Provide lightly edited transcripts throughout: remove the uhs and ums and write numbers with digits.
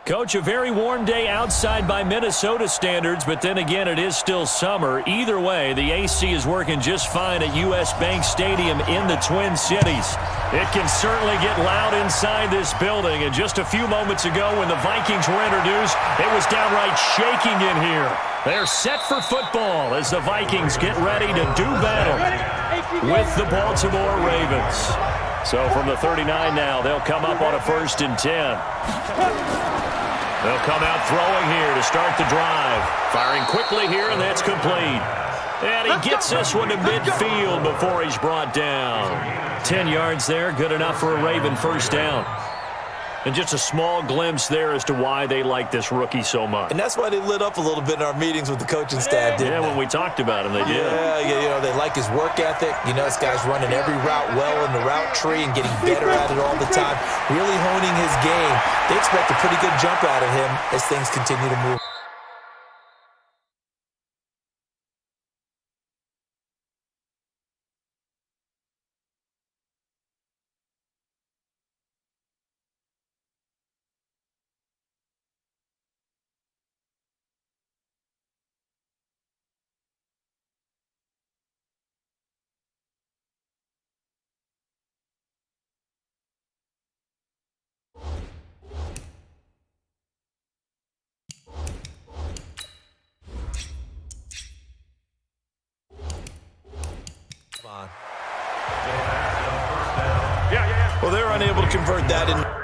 Coach, a very warm day outside by Minnesota standards, but then again, it is still summer. Either way, the AC is working just fine at U.S. Bank Stadium in the Twin Cities. It can certainly get loud inside this building, and just a few moments ago when the Vikings were introduced, it was downright shaking in here. They're set for football as the Vikings get ready to do battle with the Baltimore Ravens. So from the 39 now, they'll come up on a 1st and 10. They'll come out throwing here to start the drive. Firing quickly here, and that's complete. And he gets this one to midfield before he's brought down. 10 yards there, good enough for a Raven first down. And just a small glimpse there as to why they like this rookie so much. And that's why they lit up a little bit in our meetings with the coaching staff, didn't they? When we talked about him, they did. Yeah, they like his work ethic. This guy's running every route well in the route tree and getting better at it all the time, really honing his game. They expect a pretty good jump out of him as things continue to move. Well, they're unable to convert that in.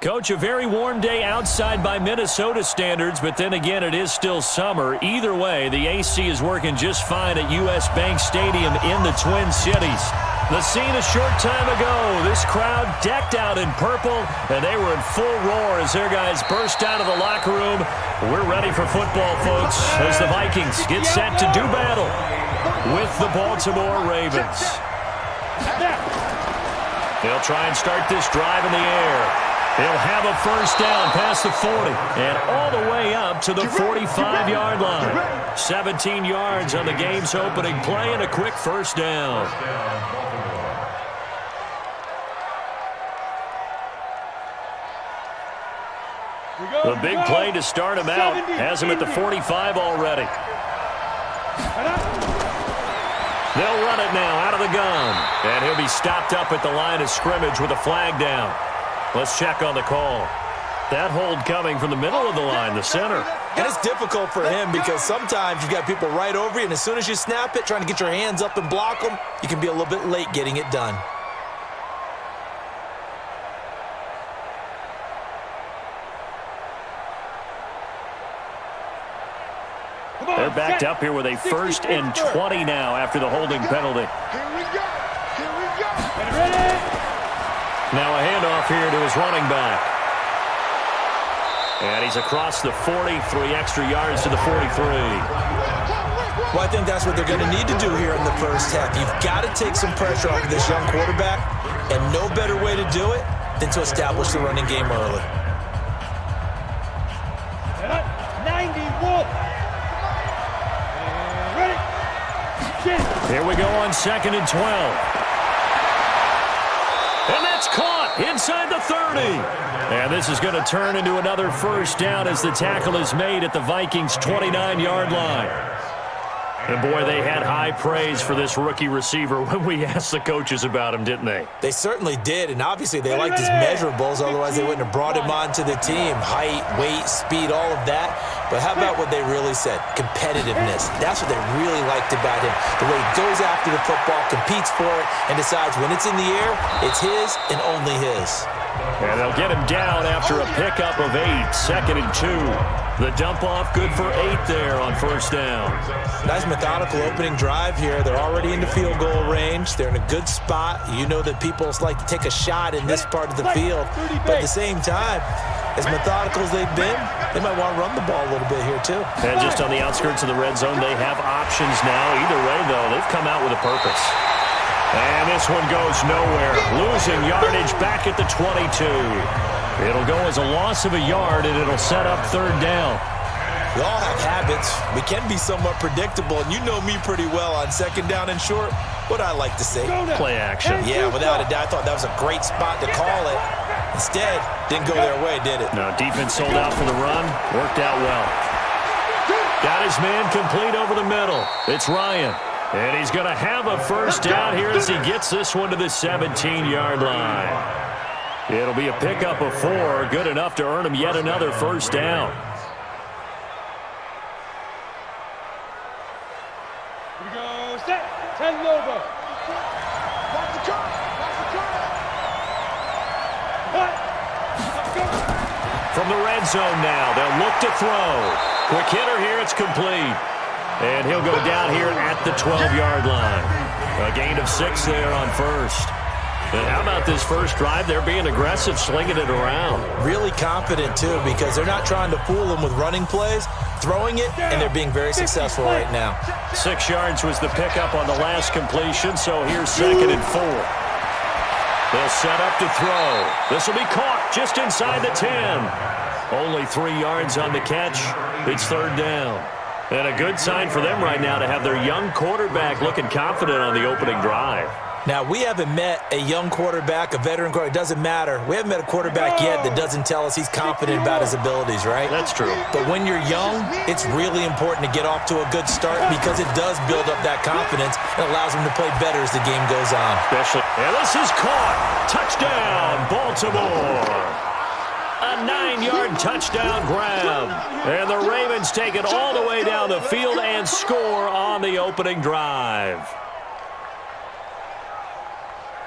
Coach, a very warm day outside by Minnesota standards, but then again, it is still summer. Either way, the AC is working just fine at US Bank Stadium in the Twin Cities. The scene a short time ago, this crowd decked out in purple, and they were in full roar as their guys burst out of the locker room. We're ready for football, folks, as the Vikings get set to do battle with the Baltimore Ravens. They'll try and start this drive in the air. He'll have a first down past the 40 and all the way up to the 45-yard line. 17 yards on the game's opening play and a quick first down. The big play to start him out has him at the 45 already. They'll run it now out of the gun. And he'll be stopped up at the line of scrimmage with a flag down. Let's check on the call. That hold coming from the middle of the line, the center. And it's difficult for him because sometimes you've got people right over you, and as soon as you snap it, trying to get your hands up and block them, you can be a little bit late getting it done. They're backed up here with a 1st and 20 now after the holding penalty. Here we go. Here we go. Ready? Now a handoff here to his running back. And he's across the 40, 3 extra yards to the 43. Well, I think that's what they're going to need to do here in the first half. You've got to take some pressure off of this young quarterback, and no better way to do it than to establish the running game early. 91. Ready? Here we go on 2nd and 12. And that's caught inside the 30. And this is going to turn into another first down as the tackle is made at the Vikings' 29-yard line. And, boy, they had high praise for this rookie receiver when we asked the coaches about him, didn't they? They certainly did, and obviously they liked his measurables, otherwise they wouldn't have brought him onto the team. Height, weight, speed, all of that. But how about what they really said? Competitiveness. That's what they really liked about him. The way he goes after the football, competes for it, and decides when it's in the air, it's his and only his. And they'll get him down after a pickup of 8, 2nd and 2. The dump off good for 8 there on first down. Nice methodical opening drive here. They're already into field goal range. They're in a good spot. You know that people like to take a shot in this part of the field. But at the same time, as methodical as they've been, they might want to run the ball a little bit here too. And just on the outskirts of the red zone, they have options now. Either way, though, they've come out with a purpose. And this one goes nowhere. Losing yardage back at the 22. It'll go as a loss of a yard, and it'll set up 3rd down. We all have habits. We can be somewhat predictable, and you know me pretty well on 2nd down and short. What I like to say. Play action. Yeah, without a doubt. I thought that was a great spot to call it. Instead, didn't go their way, did it? No, defense sold out for the run. Worked out well. Got his man complete over the middle. It's Ryan. And he's going to have a first down here as he gets this one to the 17-yard line. It'll be a pickup of 4, good enough to earn him yet another first down. Here we go. Set. 10 over. Watch the car. From the red zone now, they'll look to throw. Quick hitter here, it's complete. And he'll go down here at the 12-yard line. A gain of 6 there on first. And how about this first drive? They're being aggressive, slinging it around. Really confident, too, because they're not trying to fool them with running plays, throwing it, and they're being very successful right now. 6 yards was the pickup on the last completion, so here's 2nd and 4. They'll set up to throw. This will be caught just inside the 10. Only 3 yards on the catch. It's 3rd down. And a good sign for them right now to have their young quarterback looking confident on the opening drive. Now, we haven't met a young quarterback, a veteran quarterback. It doesn't matter. We haven't met a quarterback yet that doesn't tell us he's confident about his abilities, right? That's true. But when you're young, it's really important to get off to a good start because it does build up that confidence and allows them to play better as the game goes on. Especially, and this is caught. Touchdown, Baltimore. A 9-yard touchdown grab. And the Ravens take it all the way down the field and score on the opening drive.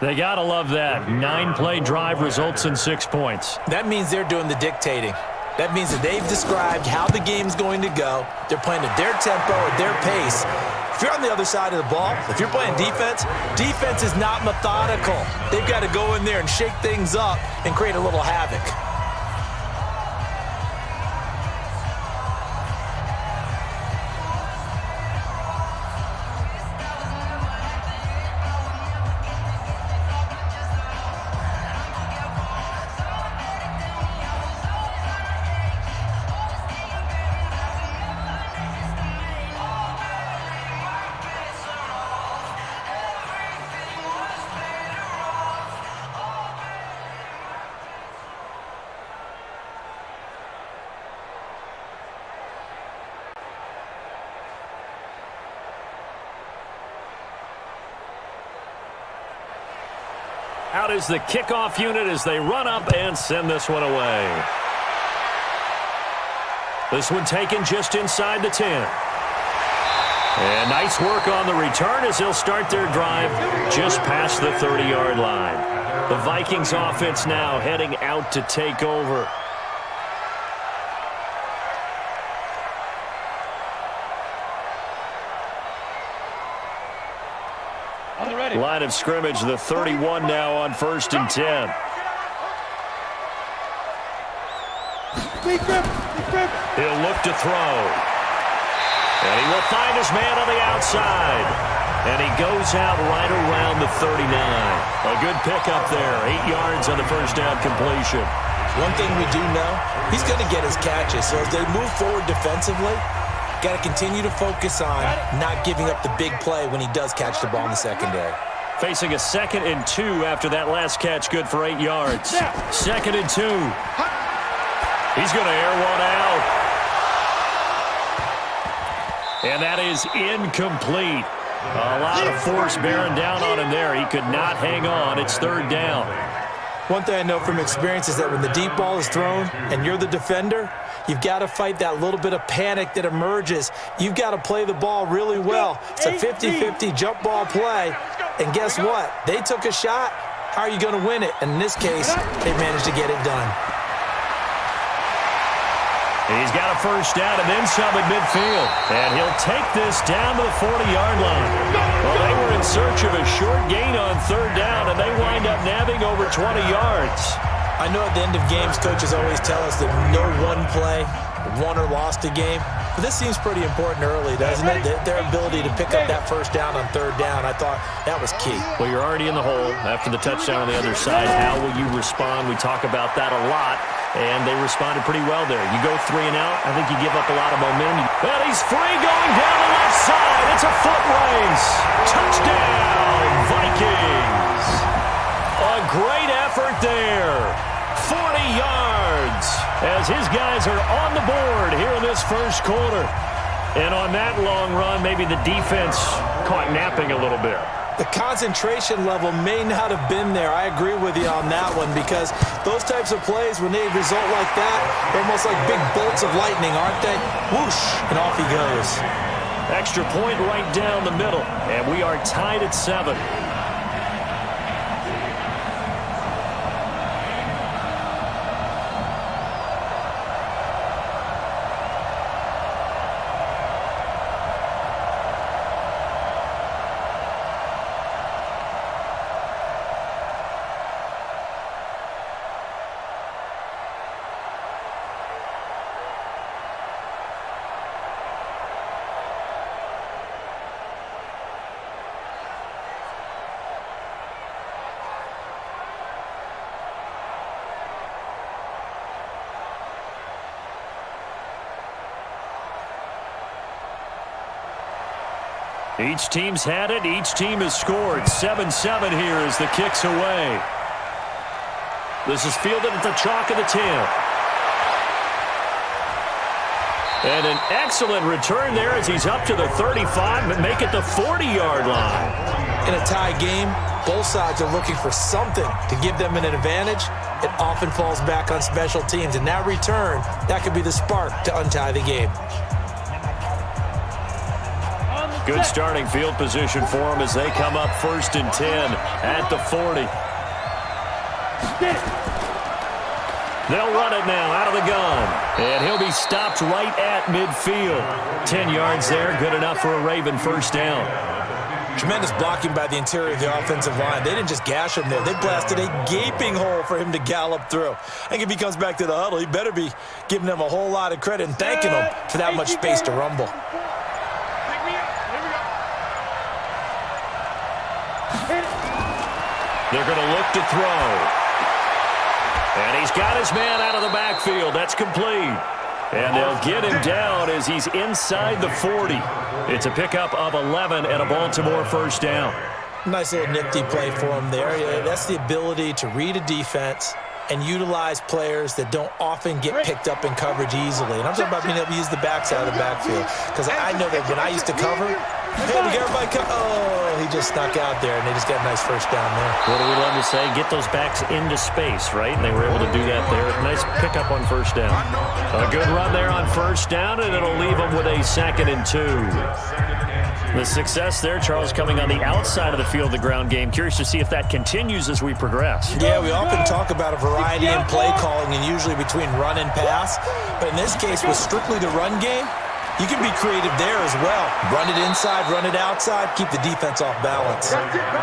They got to love that. 9-play drive results in 6 points. That means they're doing the dictating. That means that they've described how the game's going to go. They're playing at their tempo, at their pace. If you're on the other side of the ball, if you're playing defense, defense is not methodical. They've got to go in there and shake things up and create a little havoc. Out is the kickoff unit as they run up and send this one away. This one taken just inside the 10. And nice work on the return as they'll start their drive just past the 30-yard line. The Vikings offense now heading out to take over. Line of scrimmage, the 31 now on 1st and 10. He'll look to throw. And he will find his man on the outside. And he goes out right around the 39. A good pickup there. 8 yards on the first down completion. One thing we do know, he's going to get his catches. So as they move forward defensively, got to continue to focus on not giving up the big play when he does catch the ball in the secondary. Facing a 2nd and 2 after that last catch, good for 8 yards. 2nd and 2. He's going to air one out. And that is incomplete. A lot of force bearing down on him there. He could not hang on. It's 3rd down. One thing I know from experience is that when the deep ball is thrown and you're the defender, you've got to fight that little bit of panic that emerges. You've got to play the ball really well. It's a 50-50 jump ball play. And guess what? They took a shot. How are you going to win it? And in this case, they managed to get it done. He's got a first down and then some at midfield. And he'll take this down to the 40-yard line. Well, they were in search of a short gain on 3rd down, and they wind up nabbing over 20 yards. I know at the end of games, coaches always tell us that no one play won or lost a game. But this seems pretty important early, doesn't it? Their ability to pick up that first down on 3rd down, I thought that was key. Well, you're already in the hole after the touchdown on the other side. How will you respond? We talk about that a lot, and they responded pretty well there. You go 3 and out, I think you give up a lot of momentum. And he's free going down the left side. It's a foot race. Touchdown, Vikings. A great effort there. 40 yards as his guys are on the board here in this first quarter. And on that long run, maybe the defense caught napping a little bit. The concentration level may not have been there. I agree with you on that one because those types of plays, when they result like that, they're almost like big bolts of lightning, aren't they? Whoosh, and off he goes. Extra point right down the middle, and we are tied at 7. Each team's had it. Each team has scored. 7-7 here as the kick's away. This is fielded at the chalk of the 10. And an excellent return there as he's up to the 35, but make it the 40-yard line. In a tie game, both sides are looking for something to give them an advantage. It often falls back on special teams. And that return, that could be the spark to untie the game. Good starting field position for them as they come up 1st and 10 at the 40. They'll run it now out of the gun. And he'll be stopped right at midfield. 10 yards there, good enough for a Raven first down. Tremendous blocking by the interior of the offensive line. They didn't just gash him there. They blasted a gaping hole for him to gallop through. I think if he comes back to the huddle, he better be giving them a whole lot of credit and thanking them for that much space to rumble. They're going to look to throw. And he's got his man out of the backfield. That's complete. And they'll get him down as he's inside the 40. It's a pickup of 11 and a Baltimore first down. Nice little nifty play for him there. Yeah, that's the ability to read a defense and utilize players that don't often get picked up in coverage easily. And I'm talking about being able to use the backside of the backfield. Because I know that when I used to cover, hey, we get everybody he just snuck out there, and they just got a nice first down there. What do we love to say? Get those backs into space, right? And they were able to do that there. Nice pickup on first down. A good run there on first down, and it'll leave them with a 2nd and 2. The success there, Charles, coming on the outside of the field, the ground game. Curious to see if that continues as we progress. Yeah, we often talk about a variety in play calling and usually between run and pass. But in this case, with strictly the run game, you can be creative there as well. Run it inside, run it outside, keep the defense off balance.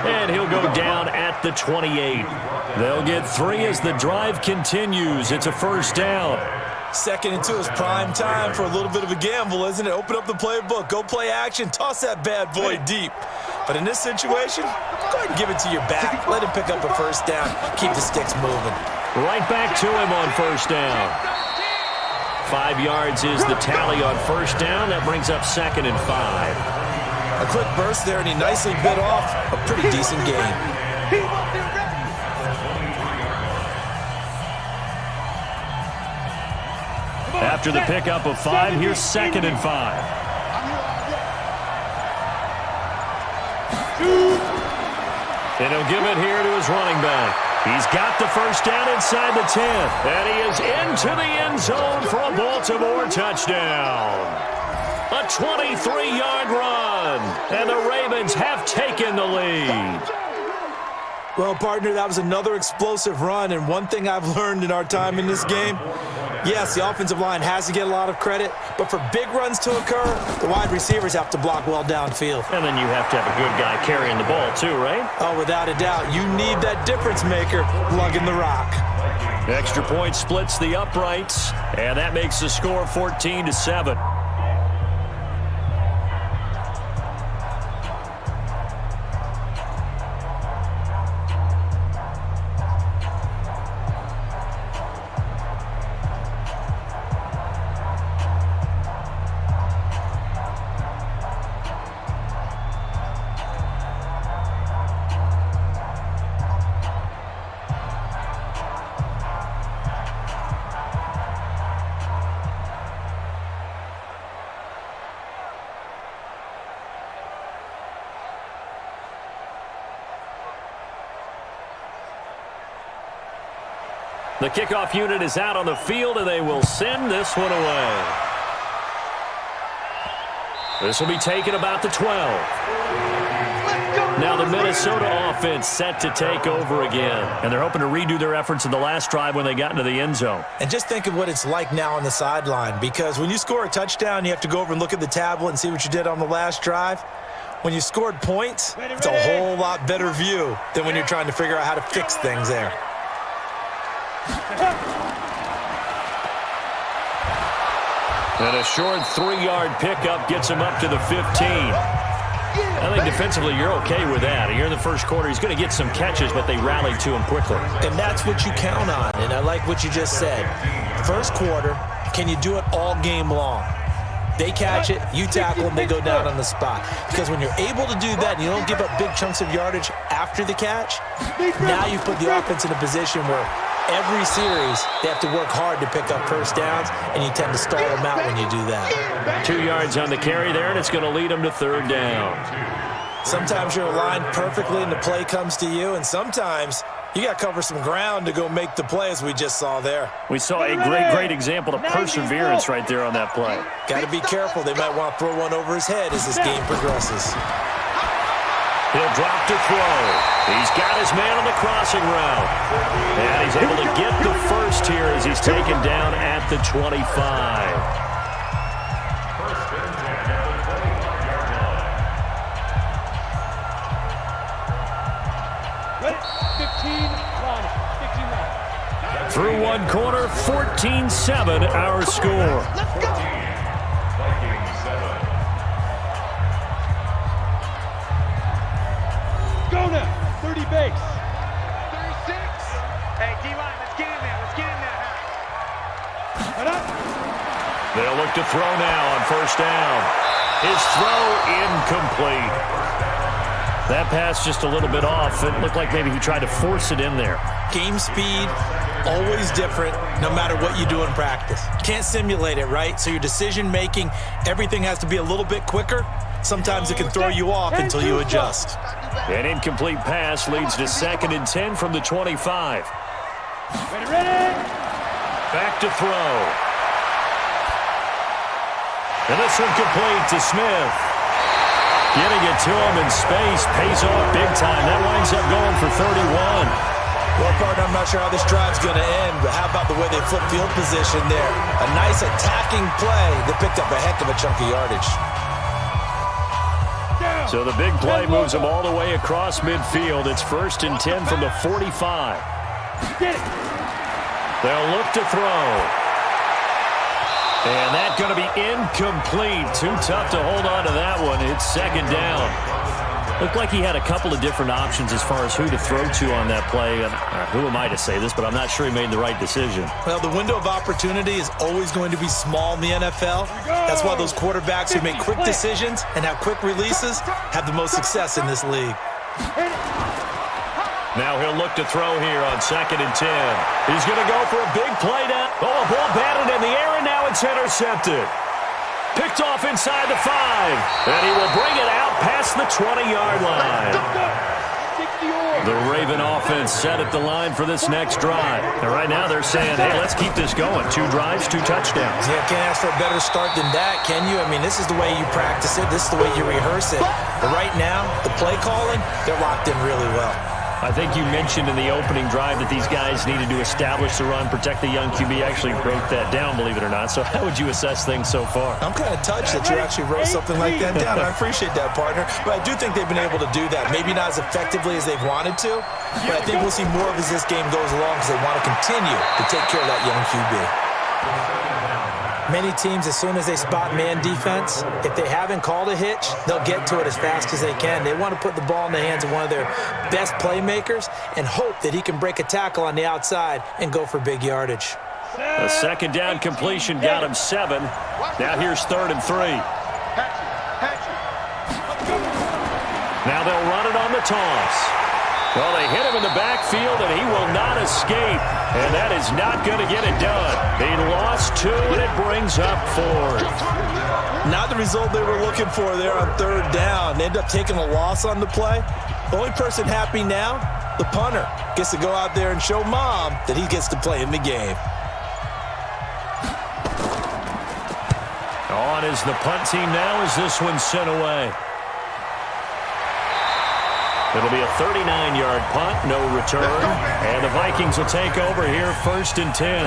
And he'll go down at the 28. They'll get 3 as the drive continues. It's a first down. 2nd and 2 is prime time for a little bit of a gamble, isn't it? Open up the playbook, go play action, toss that bad boy deep. But in this situation, go ahead and give it to your back. Let him pick up a first down. Keep the sticks moving. Right back to him on first down. 5 yards is the tally on first down. That brings up 2nd and 5. A quick burst there, and he nicely bit off a pretty decent game. After the pickup of 5, here's 2nd and 5. And he'll give it here to his running back. He's got the first down inside the 10. And he is into the end zone for a Baltimore touchdown. A 23-yard run. And the Ravens have taken the lead. Well, partner, that was another explosive run. And one thing I've learned in our time in this game, yes, the offensive line has to get a lot of credit, but for big runs to occur, the wide receivers have to block well downfield. And then you have to have a good guy carrying the ball too, right? Oh, without a doubt. You need that difference maker lugging the rock. Extra point splits the uprights, and that makes the score 14-7. The kickoff unit is out on the field, and they will send this one away. This will be taken about the 12. Now the Minnesota offense set to take over again, and they're hoping to redo their efforts in the last drive when they got into the end zone. And just think of what it's like now on the sideline, because when you score a touchdown, you have to go over and look at the tablet and see what you did on the last drive. When you scored points, it's a whole lot better view than when you're trying to figure out how to fix things there. And a short 3-yard pickup gets him up to the 15. I think defensively you're okay with that. Here in the first quarter, he's going to get some catches, but they rallied to him quickly. And that's what you count on, and I like what you just said. First quarter, can you do it all game long? They catch it, you tackle them, they go down on the spot. Because when you're able to do that and you don't give up big chunks of yardage after the catch, now you put the offense in a position where every series they have to work hard to pick up first downs, and you tend to stall them out when you do that. 2 yards on the carry there, and it's going to lead them to 3rd down. Sometimes you're aligned perfectly and the play comes to you, and sometimes You got to cover some ground to go make the play as we just saw there. We saw a great example of perseverance right there on that play. Got to be careful. They might want to throw one over his head as this game progresses. He'll drop to throw. He's got his man on the crossing route. And he's able to get the first here as he's taken down at the 25. Through one quarter, 14-7 our score. Let's go. Go now, 30 base. 36. Hey, D-line, let's get in there. Let's get in there. Cut up. They'll look to throw now on first down. His throw incomplete. That pass just a little bit off. It looked like maybe he tried to force it in there. Game speed, always different, no matter what you do in practice. Can't simulate it, right? So your decision-making, everything has to be a little bit quicker. Sometimes it can throw you off until you adjust. An incomplete pass leads to 2nd and 10 from the 25. Ready. Back to throw. And this one complete to Smith. Getting it to him in space pays off big time. That winds up going for 31. Well, partner, I'm not sure how this drive's going to end, but how about the way they flip field position there? A nice attacking play that picked up a heck of a chunk of yardage. So the big play moves them all the way across midfield. It's 1st and 10 from the 45. They'll look to throw. And that's going to be incomplete. Too tough to hold on to that one. It's 2nd down. Looked like he had a couple of different options as far as who to throw to on that play. And who am I to say this, but I'm not sure he made the right decision. Well, the window of opportunity is always going to be small in the NFL. That's why those quarterbacks who make quick decisions and have quick releases have the most success in this league. Now he'll look to throw here on 2nd and 10. He's going to go for a big play now. Oh, a ball batted in the air, and now it's intercepted. Picked off inside the 5. And he will bring it out past the 20-yard line. The Raven offense set at the line for this next drive. And right now they're saying, hey, let's keep this going. 2 drives, 2 touchdowns. Yeah, can't ask for a better start than that, can you? I mean, this is the way you practice it. This is the way you rehearse it. But right now, the play calling, they're locked in really well. I think you mentioned in the opening drive that these guys needed to establish the run, protect the young QB. Actually broke that down, believe it or not. So how would you assess things so far? I'm kind of touched that you actually wrote something like that down. I appreciate that, partner. But I do think they've been able to do that. Maybe not as effectively as they've wanted to, but I think we'll see more of as this game goes along because they want to continue to take care of that young QB. Many teams, as soon as they spot man defense, if they haven't called a hitch, they'll get to it as fast as they can. They want to put the ball in the hands of one of their best playmakers and hope that he can break a tackle on the outside and go for big yardage. A 2nd down completion got him 7. Now here's 3rd and 3. Now they'll run it on the toss. Well, they hit him in the backfield, and he will not escape. And that is not going to get it done. They lost 2, and it brings up 4th. Not the result they were looking for there on 3rd down. They end up taking a loss on the play. The only person happy now, the punter, gets to go out there and show mom that he gets to play in the game. On is the punt team now as this one's sent away. It'll be a 39-yard punt, no return. And the Vikings will take over here, 1st and 10.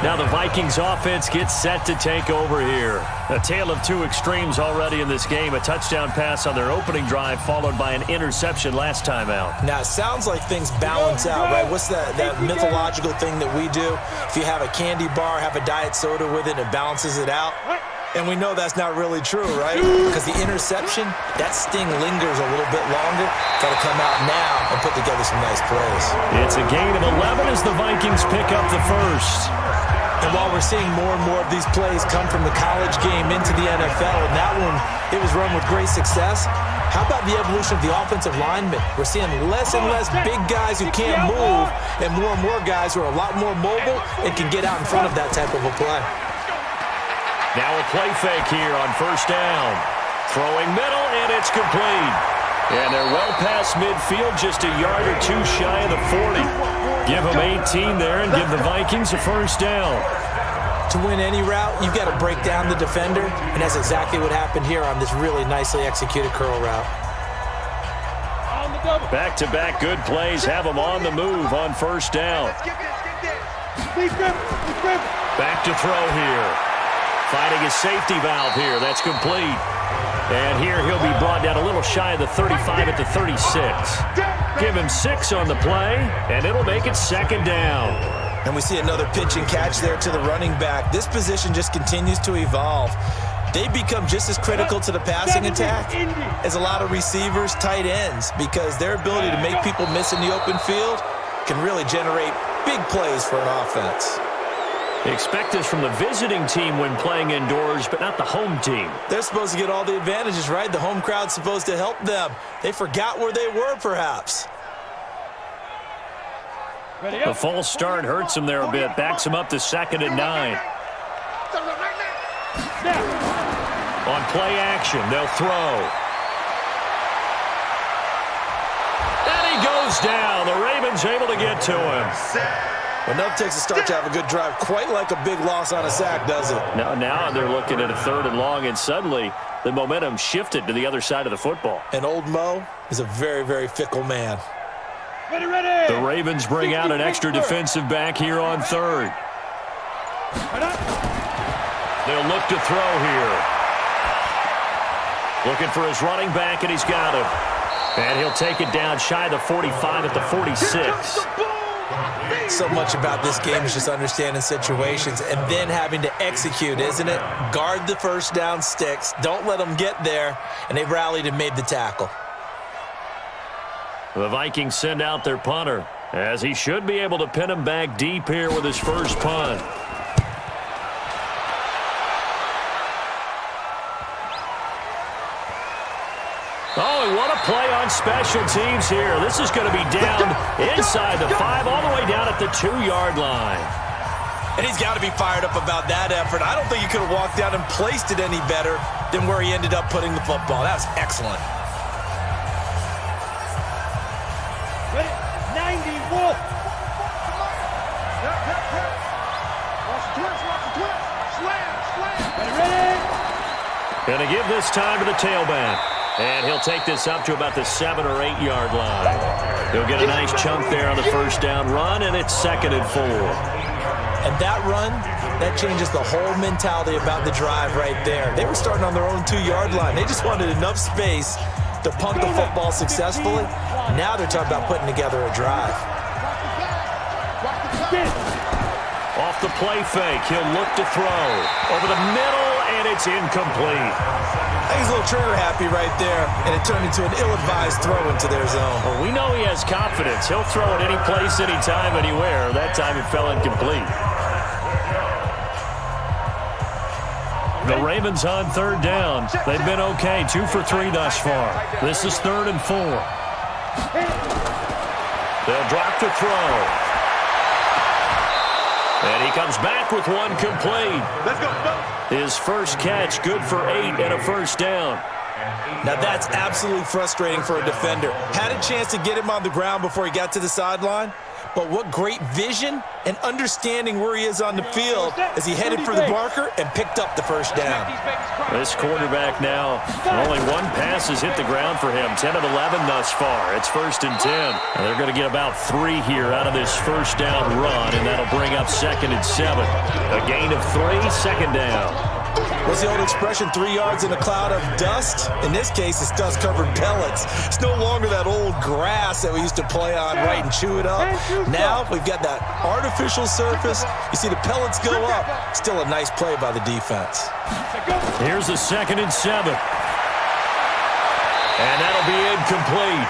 Now the Vikings offense gets set to take over here. A tale of 2 extremes already in this game. A touchdown pass on their opening drive followed by an interception last time out. Now, it sounds like things balance out, right? What's that mythological thing that we do? If you have a candy bar, have a diet soda with it, it balances it out. And we know that's not really true, right? Because the interception, that sting lingers a little bit longer. Got to come out now and put together some nice plays. It's a gain of 11 as the Vikings pick up the first. And while we're seeing more and more of these plays come from the college game into the NFL, and that one, it was run with great success, how about the evolution of the offensive linemen? We're seeing less and less big guys who can't move and more guys who are a lot more mobile and can get out in front of that type of a play. Now a play fake here on 1st down. Throwing middle, and it's complete. And they're well past midfield, just a yard or two shy of the 40. Give them 18 there and give the Vikings a first down. To win any route, you've got to break down the defender, and that's exactly what happened here on this really nicely executed curl route. Back-to-back good plays have them on the move on first down. Back to throw here. Finding his safety valve here. That's complete. And here he'll be brought down a little shy of the 35 at the 36. Give him 6 on the play, and it'll make it second down. And we see another pitch and catch there to the running back. This position just continues to evolve. They become just as critical to the passing attack as a lot of receivers, tight ends, because their ability to make people miss in the open field can really generate big plays for an offense. Expect this from the visiting team when playing indoors, but not the home team. They're supposed to get all the advantages, right? The home crowd's supposed to help them. They forgot where they were, perhaps. The false start hurts him there a bit. Backs him up to 2nd and 9. On play action, they'll throw. And he goes down. The Ravens able to get to him. Enough takes a start to have a good drive. Quite like a big loss on a sack, does it? Now they're looking at a 3rd and long, and suddenly the momentum shifted to the other side of the football. And old Mo is a very, very fickle man. The Ravens bring out an extra defensive back here on 3rd. They'll look to throw here. Looking for his running back, and he's got him. And he'll take it down shy of the 45 at the 46. So much about this game is just understanding situations and then having to execute, isn't it? Guard the first down sticks. Don't let them get there. And they rallied and made the tackle. The Vikings send out their punter, as he should be able to pin him back deep here with his first punt. Oh, and what a play on special teams here. This is going to be down inside the 5, all the way down at the 2-yard line. And he's got to be fired up about that effort. I don't think he could have walked down and placed it any better than where he ended up putting the football. That was excellent. 90 Wolf. Going to give this time to the tailback. And he'll take this up to about the 7 or 8 yard line. He'll get a nice chunk there on the first down run, and it's 2nd and 4. And that run, that changes the whole mentality about the drive right there. They were starting on their own 2-yard line. They just wanted enough space to punt the football successfully. Now they're talking about putting together a drive. Off the play fake, he'll look to throw. Over the middle, and it's incomplete. I think he's a little trigger happy right there, and it turned into an ill-advised throw into their zone. Well, we know he has confidence. He'll throw it any place, anytime, anywhere. That time it fell incomplete. The Ravens on 3rd down. They've been okay, 2 for 3 thus far. This is 3rd and 4. They'll drop to throw. And he comes back with one complete. Let's go. His first catch, good for 8 and a first down. Now that's absolutely frustrating for a defender. Had a chance to get him on the ground before he got to the sideline, but what great vision and understanding where he is on the field as he headed for the marker and picked up the first down. This quarterback now, only one pass has hit the ground for him. 10 of 11 thus far. It's 1st and 10. And they're going to get about 3 here out of this first down run, and that'll bring up 2nd and 7. A gain of 3, 2nd down. What's the old expression, 3 yards in a cloud of dust? In this case, it's dust-covered pellets. It's no longer that old grass that we used to play on, right, and chew it up. Now we've got that artificial surface. You see the pellets go up. Still a nice play by the defense. Here's a 2nd and 7. And that'll be incomplete.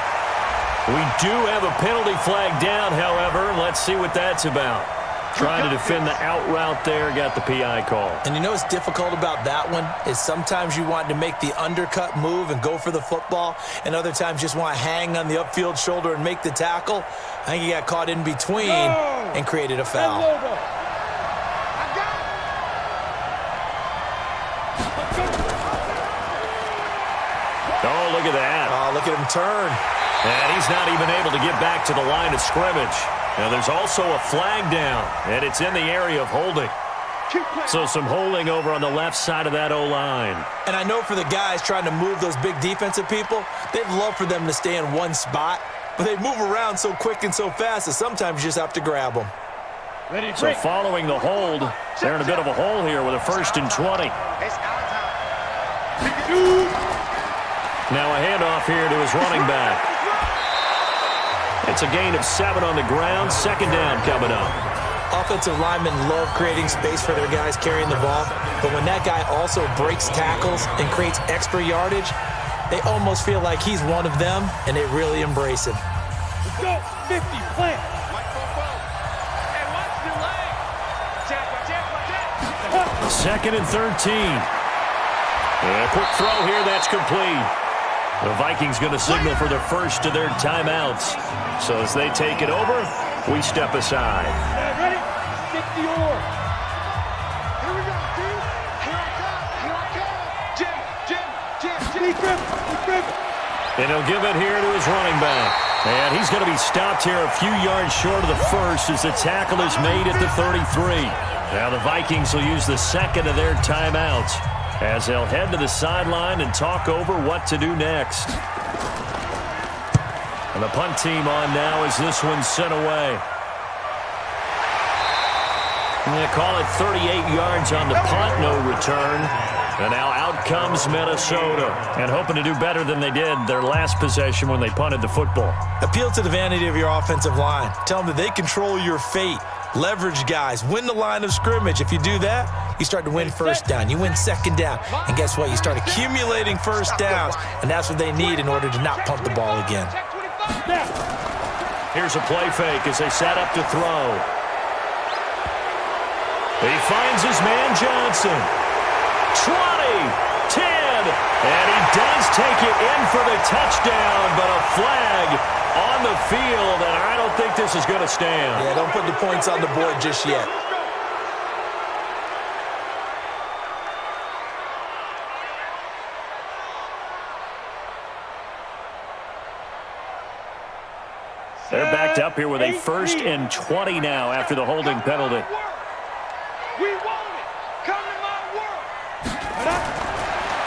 We do have a penalty flag down, however. Let's see what that's about. Trying to defend the out route there, got the PI call. And you know what's difficult about that one is sometimes you want to make the undercut move and go for the football, and other times just want to hang on the upfield shoulder and make the tackle. I think he got caught in between and created a foul. Oh, look at that. Oh, look at him turn. And he's not even able to get back to the line of scrimmage. Now, there's also a flag down, and it's in the area of holding. So some holding over on the left side of that O-line. And I know for the guys trying to move those big defensive people, they'd love for them to stay in one spot, but they move around so quick and so fast that sometimes you just have to grab them. So following the hold, they're in a bit of a hole here with a 1st and 20. Now a handoff here to his running back. It's a gain of 7 on the ground. 2nd down coming up. Offensive linemen love creating space for their guys carrying the ball, but when that guy also breaks tackles and creates extra yardage, they almost feel like he's one of them, and they really embrace him. Let's go. 50, plant. 2nd and 13. A quick throw here, that's complete. The Vikings going to signal for the first of their timeouts. So as they take it over, we step aside. Ready? Stick the oar. Here we go, dude. Here I come. Here I come. Jim. Be driven. And he'll give it here to his running back. And he's going to be stopped here a few yards short of the first as the tackle is made at the 33. Now the Vikings will use the 2nd of their timeouts as they'll head to the sideline and talk over what to do next. And the punt team on now as this one's sent away. They call it 38 yards on the punt, no return. And now out comes Minnesota. And hoping to do better than they did their last possession when they punted the football. Appeal to the vanity of your offensive line. Tell them that they control your fate. Leverage guys. Win the line of scrimmage. If you do that, you start to win 1st down. You win 2nd down. And guess what? You start accumulating 1st downs. And that's what they need in order to not punt the ball again. Here's a play fake as they set up to throw. He finds his man Johnson. 20, 10, and he does take it in for the touchdown, but a flag on the field, and I don't think this is going to stand. Yeah, don't put the points on the board just yet. They're backed up here with a 1st and 20 now after the holding penalty. We want it. Come to my world.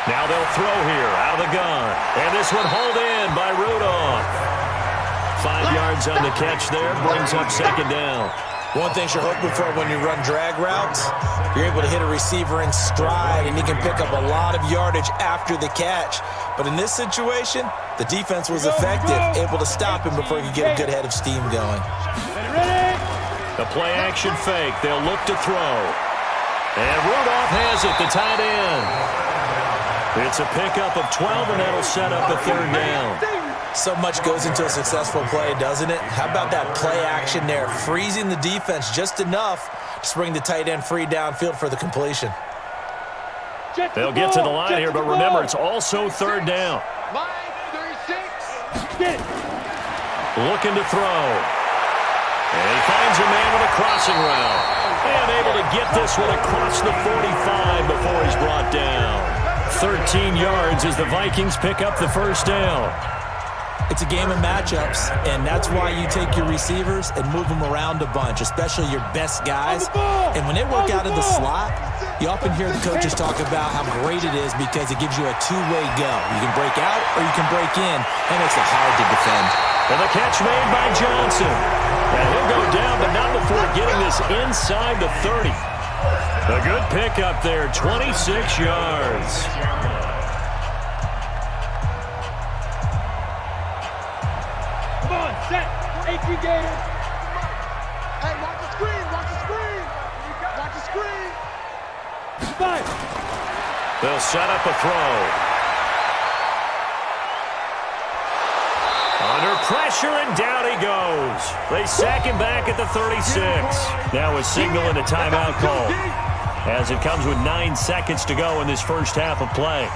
Now they'll throw here out of the gun. And this one hauled in by Rudolph. 5 yards on the catch there. Brings up 2nd down. One thing you're hoping for when you run drag routes, you're able to hit a receiver in stride, and he can pick up a lot of yardage after the catch. But in this situation, the defense was effective, able to stop him before he could get a good head of steam going. Ready? The play-action fake. They'll look to throw. And Rudolph has it, the tight end. It's a pickup of 12, and that'll set up a 3rd down. So much goes into a successful play, doesn't it? How about that play action there? Freezing the defense just enough to bring the tight end free downfield for the completion. They'll get to the line here, but remember, it's also 3rd down. Line 36. Get it. Looking to throw. And he finds a man with a crossing route. And able to get this one across the 45 before he's brought down. 13 yards as the Vikings pick up the 1st down. It's a game of matchups, and that's why you take your receivers and move them around a bunch, especially your best guys. And when they work out of the slot, you often hear the coaches talk about how great it is because it gives you a two-way go. You can break out or you can break in. That makes it hard to defend. And the catch made by Johnson. And he'll go down, but not before getting this inside the 30. A good pickup there, 26 yards. Come on, set. 18 Gators. Hey, watch the screen. Watch the screen. Watch the screen. 5. They'll set up a throw. Under pressure, and down he goes. They sack him back at the 36. Now a signal and a timeout call, as it comes with 9 seconds to go in this first half of play.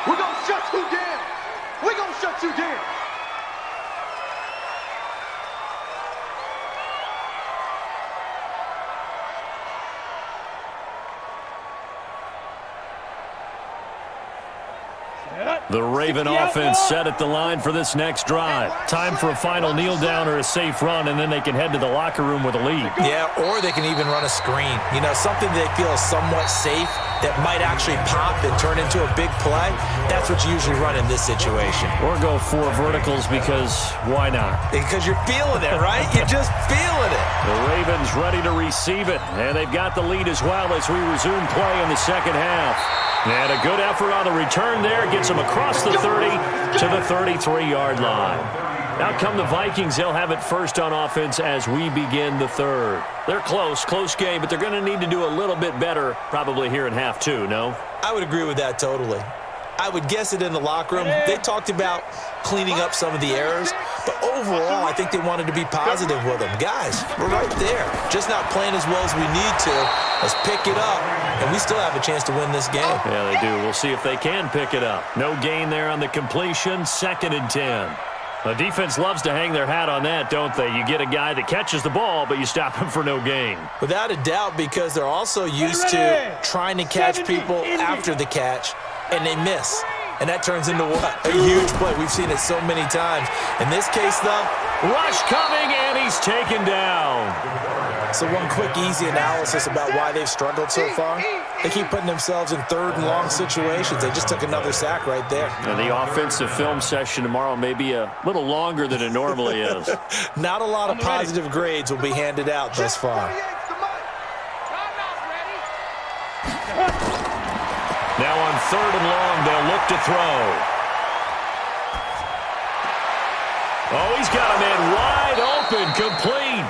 We're going to shut you down. We're going to shut shut you down. The Raven offense set at the line for this next drive. Time for a final kneel down or a safe run, and then they can head to the locker room with a lead. Yeah, or they can even run a screen. You know, something they feel is somewhat safe that might actually pop and turn into a big play. That's what you usually run in this situation. Or go 4 verticals because why not? Because you're feeling it, right? You're just feeling it. The Ravens ready to receive it, and they've got the lead as well as we resume play in the second half. And a good effort on the return there. Gets them across the 30 to the 33-yard line. Out come the Vikings. They'll have it first on offense as we begin the third. They're close game, but they're going to need to do a little bit better probably here in half 2, no? I would agree with that totally. I would guess it in the locker room. They talked about cleaning up some of the errors, but overall, I think they wanted to be positive with them. Guys, we're right there. Just not playing as well as we need to. Let's pick it up, and we still have a chance to win this game. Yeah, they do. We'll see if they can pick it up. No gain there on the completion. 2nd and 10. The defense loves to hang their hat on that, don't they? You get a guy that catches the ball, but you stop him for no gain. Without a doubt, because they're also used to trying to catch people after the catch, and they miss. And that turns into what? A huge play. We've seen it so many times. In this case, though, rush coming, and he's taken down. So one quick, easy analysis about why they've struggled so far. They keep putting themselves in 3rd and long situations. They just took another sack right there. And the offensive film session tomorrow may be a little longer than it normally is. Not a lot of positive grades will be handed out thus far. Now on 3rd and long, they'll look to throw. Oh, he's got a man wide open, complete.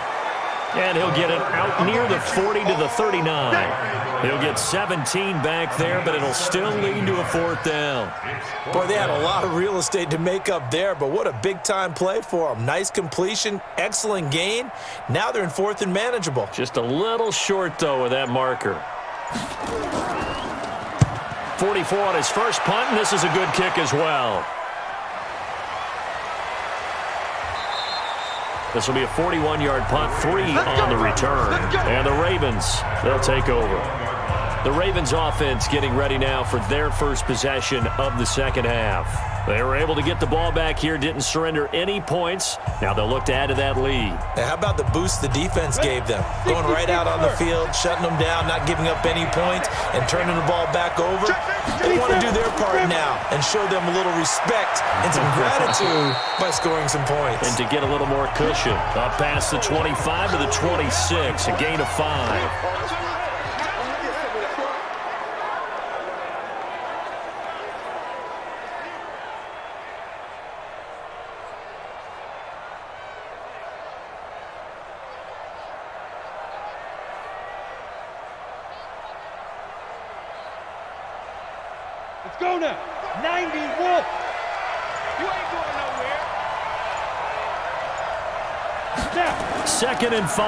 And he'll get it out near the 40 to the 39. He'll get 17 back there, but it'll still lead to a 4th down. Boy, they had a lot of real estate to make up there, but what a big-time play for them. Nice completion, excellent gain. Now they're in 4th and manageable. Just a little short, though, with that marker. 44 on his first punt, and this is a good kick as well. This will be a 41-yard punt, 3 on the return. And the Ravens, they'll take over. The Ravens offense getting ready now for their first possession of the second half. They were able to get the ball back here, didn't surrender any points. Now they'll look to add to that lead. Now, how about the boost the defense gave them? Going right out on the field, shutting them down, not giving up any points, and turning the ball back over. They want to do their part now and show them a little respect and some gratitude by scoring some points. And to get a little more cushion. Up past the 25 to the 26, a gain of 5. Let's go now. 90 Wolf. You ain't going nowhere. Now. 2nd and 5.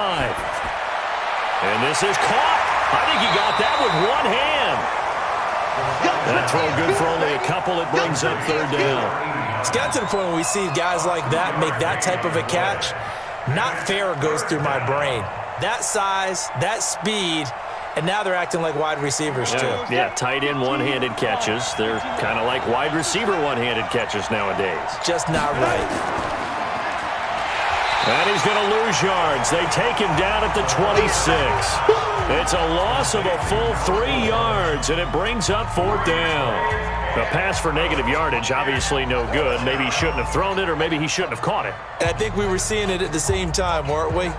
And this is caught. I think he got that with one hand. That throw good for only a couple. It brings up 3rd down. It's got to the point when we see guys like that make that type of a catch. Not fair goes through my brain. That size, that speed, and now they're acting like wide receivers, too. Yeah, tight end one-handed catches. They're kind of like wide receiver one-handed catches nowadays. Just not right. And he's going to lose yards. They take him down at the 26. It's a loss of a full 3 yards, and it brings up 4th down. A pass for negative yardage, obviously no good. Maybe he shouldn't have thrown it, or maybe he shouldn't have caught it. And I think we were seeing it at the same time, weren't we?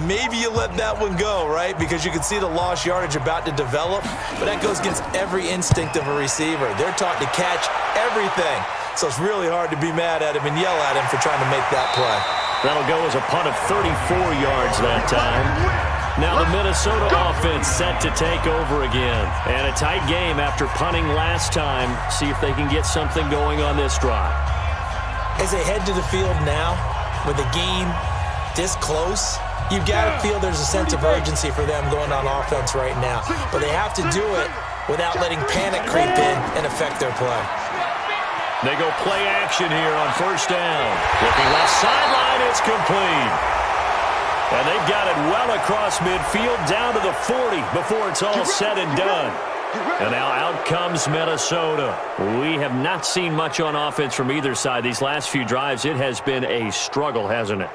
Maybe you let that one go, right? Because you can see the lost yardage about to develop, but that goes against every instinct of a receiver. They're taught to catch everything, so it's really hard to be mad at him and yell at him for trying to make that play. That'll go as a punt of 34 yards that time. Now the Minnesota offense set to take over again. And a tight game after punting last time. See if they can get something going on this drive. As they head to the field now, with the game this close, you've got to feel there's a sense of urgency for them going on offense right now. But they have to do it without letting panic creep in and affect their play. They go play action here on first down. Looking left sideline, it's complete. And they've got it well across midfield down to the 40 before it's all said and done. And now out comes Minnesota. We have not seen much on offense from either side. These last few drives, it has been a struggle, hasn't it?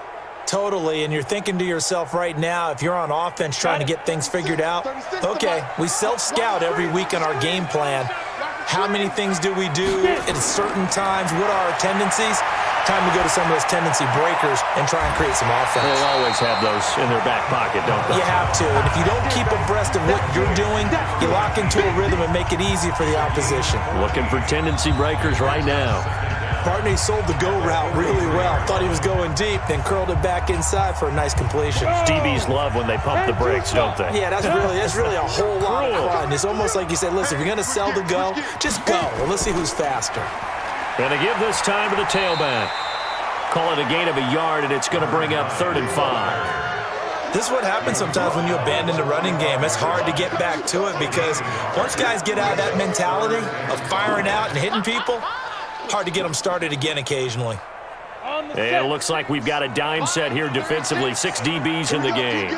Totally, and you're thinking to yourself right now, if you're on offense trying to get things figured out, okay, we self-scout every week on our game plan. How many things do we do at certain times? What are our tendencies? Time to go to some of those tendency breakers and try and create some offense. They'll always have those in their back pocket, don't they? You have to, and if you don't keep abreast of what you're doing, you lock into a rhythm and make it easy for the opposition. Looking for tendency breakers right now. Barney sold the go route really well. Thought he was going deep, then curled it back inside for a nice completion. DBs love when they pump the brakes, don't they? Yeah, that's really a whole lot of fun. It's almost like you said, listen, if you're going to sell the go, just go. And let's see who's faster. Going to give this time to the tailback. Call it a gain of a yard, and it's going to bring up 3rd and 5. This is what happens sometimes when you abandon the running game. It's hard to get back to it because once guys get out of that mentality of firing out and hitting people, hard to get them started again occasionally. And it looks like we've got a dime set here defensively. 6 DBs in the game.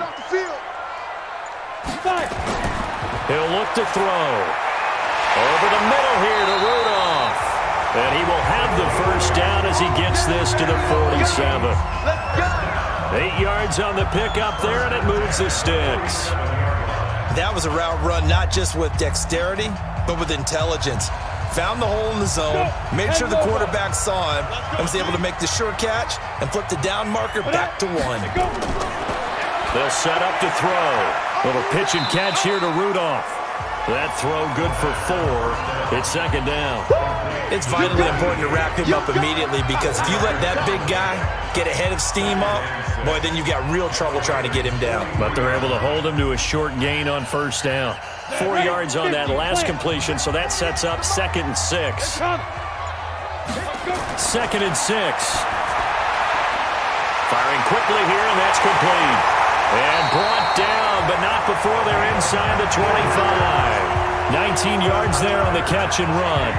He'll look to throw. Over the middle here to Rudolph. And he will have the first down as he gets this to the 47. 8 yards on the pickup there, and it moves the sticks. That was a route run not just with dexterity, but with intelligence. Found the hole in the zone, made sure the quarterback saw him, and was able to make the sure catch and flip the down marker back to 1. They'll set up to throw. Little pitch and catch here to Rudolph. That throw good for 4. It's 2nd down. It's vitally important to wrap him up immediately because if you let that big guy get ahead of steam up, boy, then you've got real trouble trying to get him down. But they're able to hold him to a short gain on first down. 4 yards on that last completion, so that sets up 2nd and 6. 2nd and 6. Firing quickly here, and that's complete. And brought down, but not before they're inside the 25. 19 yards there on the catch and run.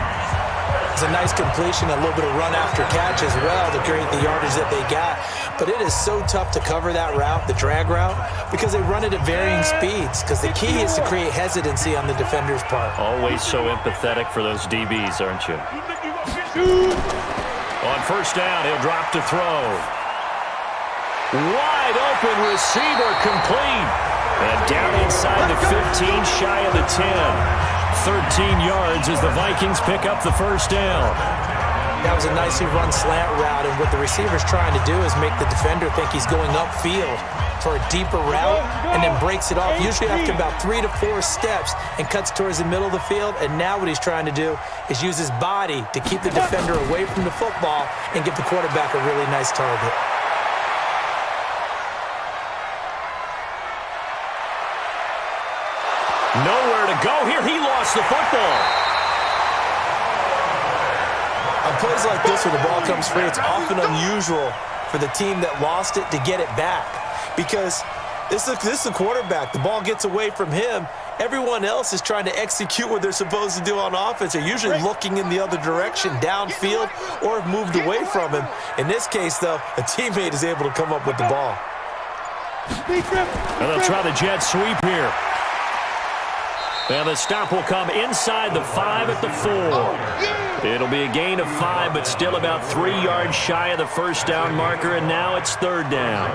It's a nice completion, a little bit of run after catch as well to create the yardage that they got. But it is so tough to cover that route, the drag route, because they run it at varying speeds. Because the key is to create hesitancy on the defender's part. Always so empathetic for those DBs, aren't you? On first down, he'll drop to throw. Wide open receiver complete. And down inside the 15, shy of the 10. 13 yards as the Vikings pick up the first down. That was a nicely run slant route, and what the receiver's trying to do is make the defender think he's going upfield for a deeper route and then breaks it off, usually after about 3 to 4 steps, and cuts towards the middle of the field. And now what he's trying to do is use his body to keep the defender away from the football and give the quarterback a really nice target. Nowhere to go here. He lost the football. On plays like this where the ball comes free, it's often unusual for the team that lost it to get it back because this is the quarterback. The ball gets away from him. Everyone else is trying to execute what they're supposed to do on offense. They're usually looking in the other direction, downfield, or have moved away from him. In this case, though, a teammate is able to come up with the ball. And they'll try the jet sweep here. And the stop will come inside the 5 at the 4. It'll be a gain of 5, but still about 3 yards shy of the first down marker, and now it's 3rd down.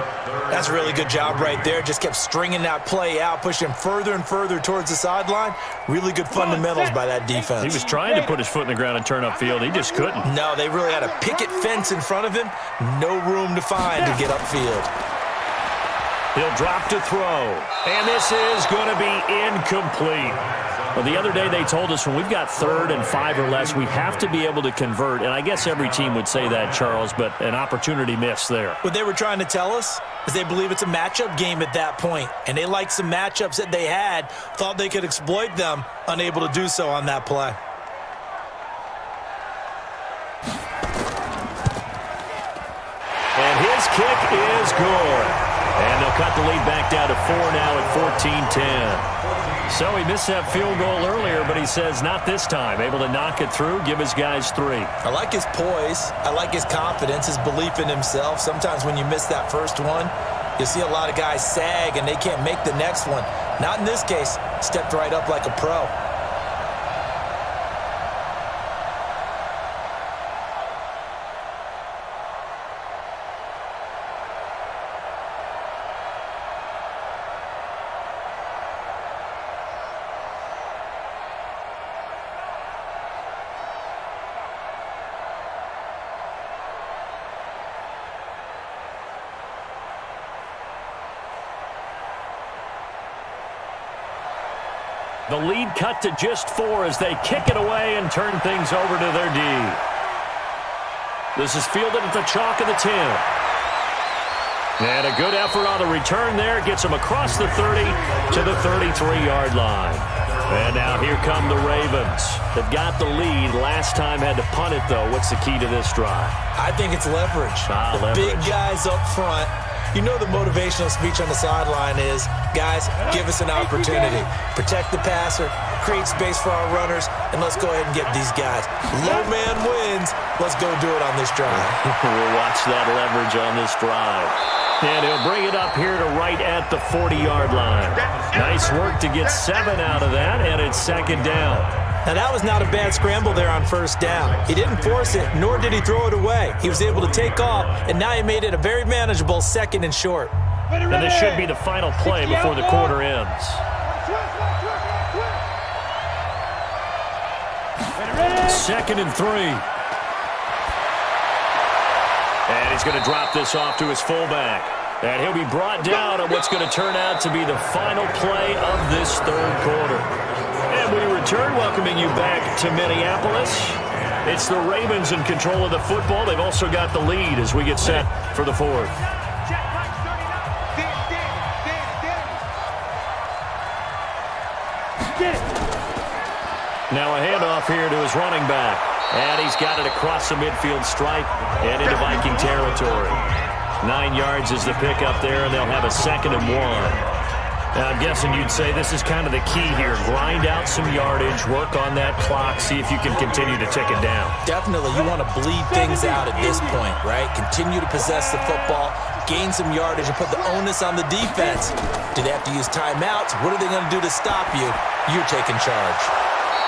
That's a really good job right there. Just kept stringing that play out, pushing him further and further towards the sideline. Really good fundamentals by that defense. He was trying to put his foot in the ground and turn upfield. He just couldn't. No, they really had a picket fence in front of him. No room to find to get upfield. He'll drop to throw. And this is going to be incomplete. Well, the other day they told us when we've got 3rd and 5 or less, we have to be able to convert. And I guess every team would say that, Charles, but an opportunity missed there. What they were trying to tell us is they believe it's a matchup game at that point. And they liked some matchups that they had, thought they could exploit them, unable to do so on that play. And his kick is good. And they'll cut the lead back down to 4 now at 14-10. So he missed that field goal earlier, but he says not this time. Able to knock it through, give his guys 3. I like his poise. I like his confidence, his belief in himself. Sometimes when you miss that first one, you see a lot of guys sag and they can't make the next one. Not in this case. Stepped right up like a pro. The lead cut to just 4 as they kick it away and turn things over to their D. This is fielded at the chalk of the 10. And a good effort on the return there. Gets them across the 30 to the 33-yard line. And now here come the Ravens. They've got the lead. Last time had to punt it, though. What's the key to this drive? I think it's leverage. The big guys up front. You know the motivational speech on the sideline is, guys, give us an opportunity. Protect the passer, create space for our runners, and let's go ahead and get these guys. Low man wins. Let's go do it on this drive. We'll watch that leverage on this drive. And he'll bring it up here to right at the 40-yard line. Nice work to get 7 out of that, and it's second down. Now, that was not a bad scramble there on first down. He didn't force it, nor did he throw it away. He was able to take off, and now he made it a very manageable 2nd and short. And this should be the final play before the quarter ends. 2nd and 3. And he's going to drop this off to his fullback. And he'll be brought down on what's going to turn out to be the final play of this third quarter. And we return, welcoming you back to Minneapolis. It's the Ravens in control of the football. They've also got the lead as we get set for the fourth. Now a handoff here to his running back. And he's got it across the midfield stripe and into Viking territory. 9 yards is the pickup there, and they'll have a 2nd and 1. Now, I'm guessing you'd say this is kind of the key here. Grind out some yardage, work on that clock, see if you can continue to tick it down. Definitely. You want to bleed things out at this point, right? Continue to possess the football, gain some yardage, and put the onus on the defense. Do they have to use timeouts? What are they going to do to stop you? You're taking charge.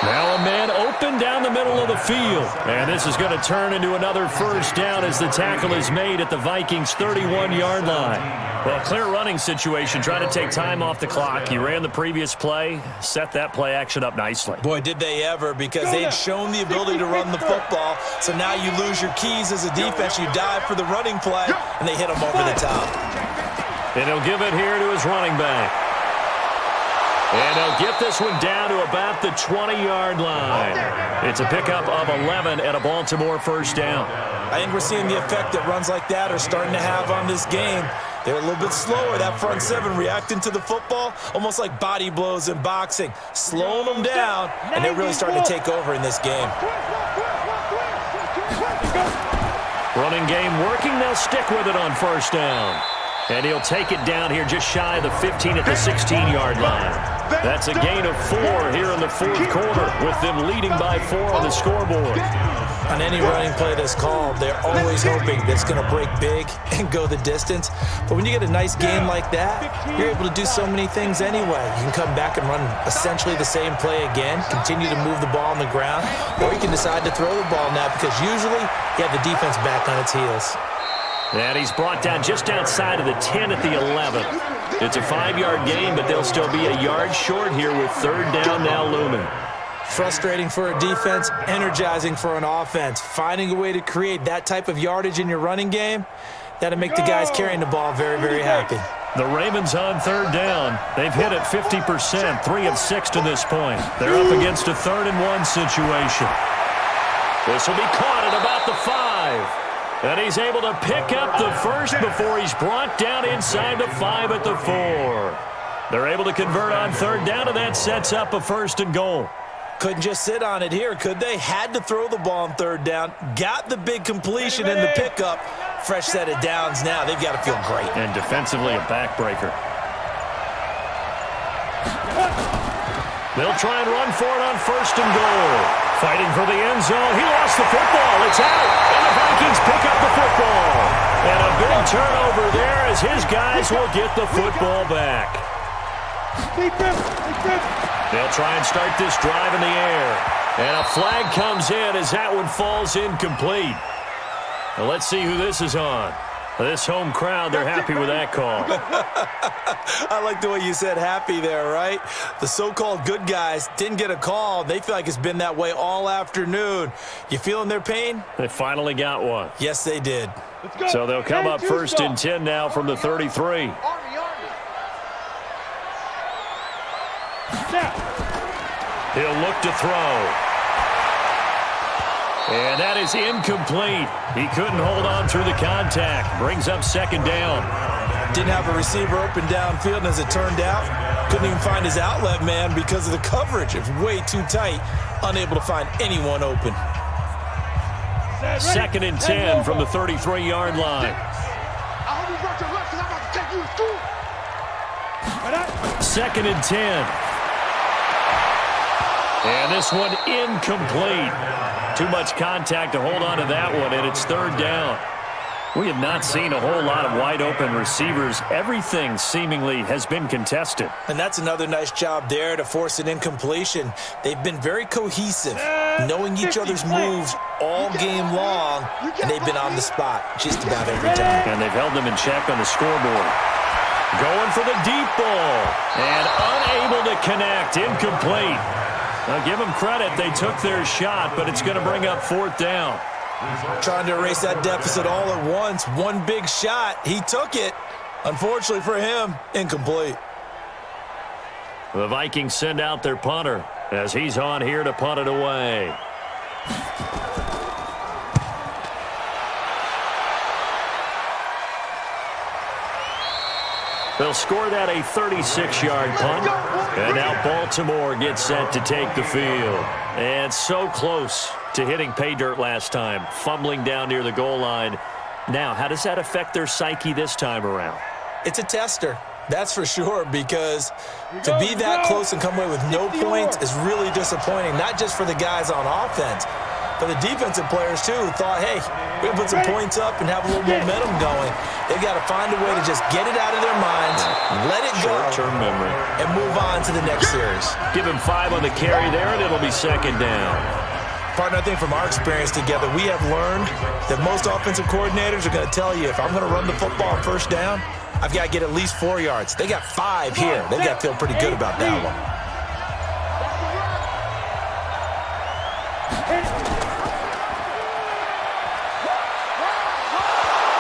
Now a man open down the middle of the field. And this is going to turn into another first down as the tackle is made at the Vikings' 31-yard line. Well, clear running situation. Try to take time off the clock. He ran the previous play, set that play action up nicely. Boy, did they ever, because they'd shown the ability to run the football. So now you lose your keys as a defense. You dive for the running play, and they hit him over the top. And he'll give it here to his running back. And they'll get this one down to about the 20-yard line. It's a pickup of 11 and a Baltimore first down. I think we're seeing the effect that runs like that are starting to have on this game. They're a little bit slower, that front 7, reacting to the football, almost like body blows in boxing, slowing them down, and they're really starting to take over in this game. Running game working, they'll stick with it on first down. And he'll take it down here just shy of the 15 at the 16-yard line. That's a gain of 4 here in the fourth quarter, with them leading by 4 on the scoreboard. On any running play that's called, they're always hoping that it's going to break big and go the distance. But when you get a nice game like that, you're able to do so many things anyway. You can come back and run essentially the same play again, continue to move the ball on the ground, or you can decide to throw the ball now because usually you have the defense back on its heels. And he's brought down just outside of the 10 at the 11. It's a 5-yard gain, but they'll still be a yard short here with third down now looming. Frustrating for a defense, energizing for an offense. Finding a way to create that type of yardage in your running game, that'll make the guys carrying the ball very, very happy. The Ravens on third down. They've hit it 50%, 3 of 6 to this point. They're up against a 3rd and 1 situation. This will be caught at about the 5. And he's able to pick up the first before he's brought down inside the 5 at the 4. They're able to convert on third down, and that sets up a 1st and goal. Couldn't just sit on it here, could they? Had to throw the ball on third down. Got the big completion in the pickup. Fresh set of downs now. They've got to feel great. And defensively, a backbreaker. They'll try and run for it on 1st and goal. Fighting for the end zone. He lost the football. It's out. And the Vikings pick up the football. And a big turnover there as his guys will get the football back. They'll try and start this drive in the air. And a flag comes in as that one falls incomplete. Now let's see who this is on. This home crowd, they're happy with that call. I like the way you said happy there, right? The so-called good guys didn't get a call. They feel like it's been that way all afternoon. You feeling their pain? They finally got one. Yes, they did. So they'll come up 1st and 10 now from the 33. He'll look to throw. And that is incomplete. He couldn't hold on through the contact. Brings up 2nd down. Didn't have a receiver open downfield, and as it turned out, couldn't even find his outlet man because of the coverage. It's way too tight, unable to find anyone open. 2nd and 10 from the 33-yard line. 2nd and 10. And this one incomplete. Too much contact to hold on to that one, and it's 3rd down. We have not seen a whole lot of wide-open receivers. Everything seemingly has been contested. And that's another nice job there to force an incompletion. They've been very cohesive, knowing each other's moves all game long, and they've been on the spot just about every time. And they've held them in check on the scoreboard. Going for the deep ball, and unable to connect, incomplete. Now, give them credit. They took their shot, but it's going to bring up 4th down. Trying to erase that deficit all at once. One big shot. He took it. Unfortunately for him, incomplete. The Vikings send out their punter as he's on here to punt it away. They'll score that a 36-yard punt. And now Baltimore gets set to take the field. And so close to hitting pay dirt last time, fumbling down near the goal line. Now, how does that affect their psyche this time around? It's a tester, that's for sure, because to be that close and come away with no points is really disappointing, not just for the guys on offense, but the defensive players, too, who thought, hey, we're going to put some points up and have a little momentum going. They've got to find a way to just get it out of their minds, let it go, short-term memory, and move on to the next series. Give him 5 on the carry there, and it'll be 2nd down. Partner, I think from our experience together, we have learned that most offensive coordinators are going to tell you, if I'm going to run the football on 1st down, I've got to get at least 4 yards. They got 5 here. They've got to feel pretty good about that one.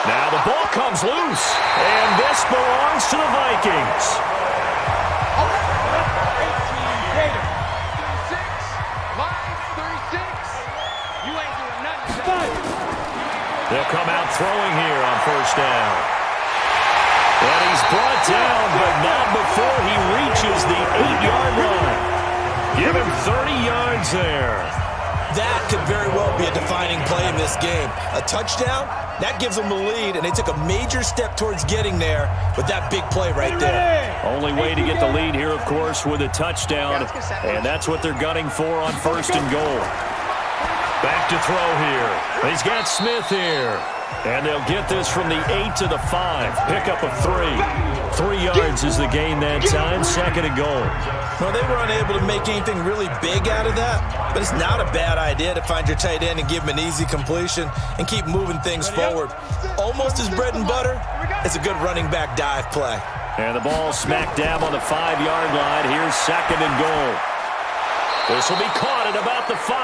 Now the ball comes loose, and this belongs to the Vikings. They'll come out throwing here on 1st down. And he's brought down, but not before he reaches the 8-yard line. Give him 30 yards there. That could very well be a defining play in this game. A touchdown, that gives them the lead, and they took a major step towards getting there with that big play right there. Only way to get the lead here, of course, with a touchdown, and that's what they're gunning for on 1st and goal. Back to throw here. He's got Smith here. And they'll get this from the 8 to the 5. Pickup of 3. 3 yards is the gain that time. 2nd and goal. Well, they were unable to make anything really big out of that, but it's not a bad idea to find your tight end and give him an easy completion and keep moving things forward. Almost his bread and butter. It's a good running back dive play. And the ball smack dab on the 5-yard line. Here's 2nd and goal. This will be caught at about the 5.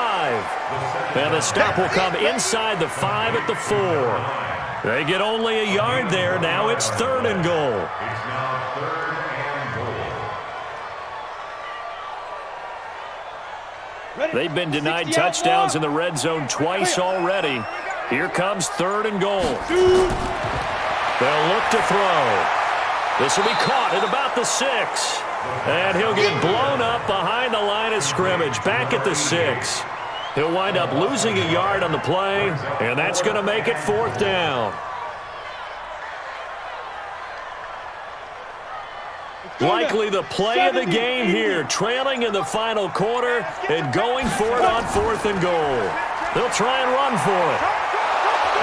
And the stop will come inside the 5 at the 4. They get only a yard there. Now it's 3rd and goal. They've been denied touchdowns in the red zone twice already. Here comes 3rd and goal. They'll look to throw. This will be caught at about the 6. And he'll get blown up behind the line of scrimmage, back at the 6. He'll wind up losing a yard on the play, and that's going to make it 4th down. Likely the play of the game here, trailing in the final quarter and going for it on 4th and goal. They'll try and run for it.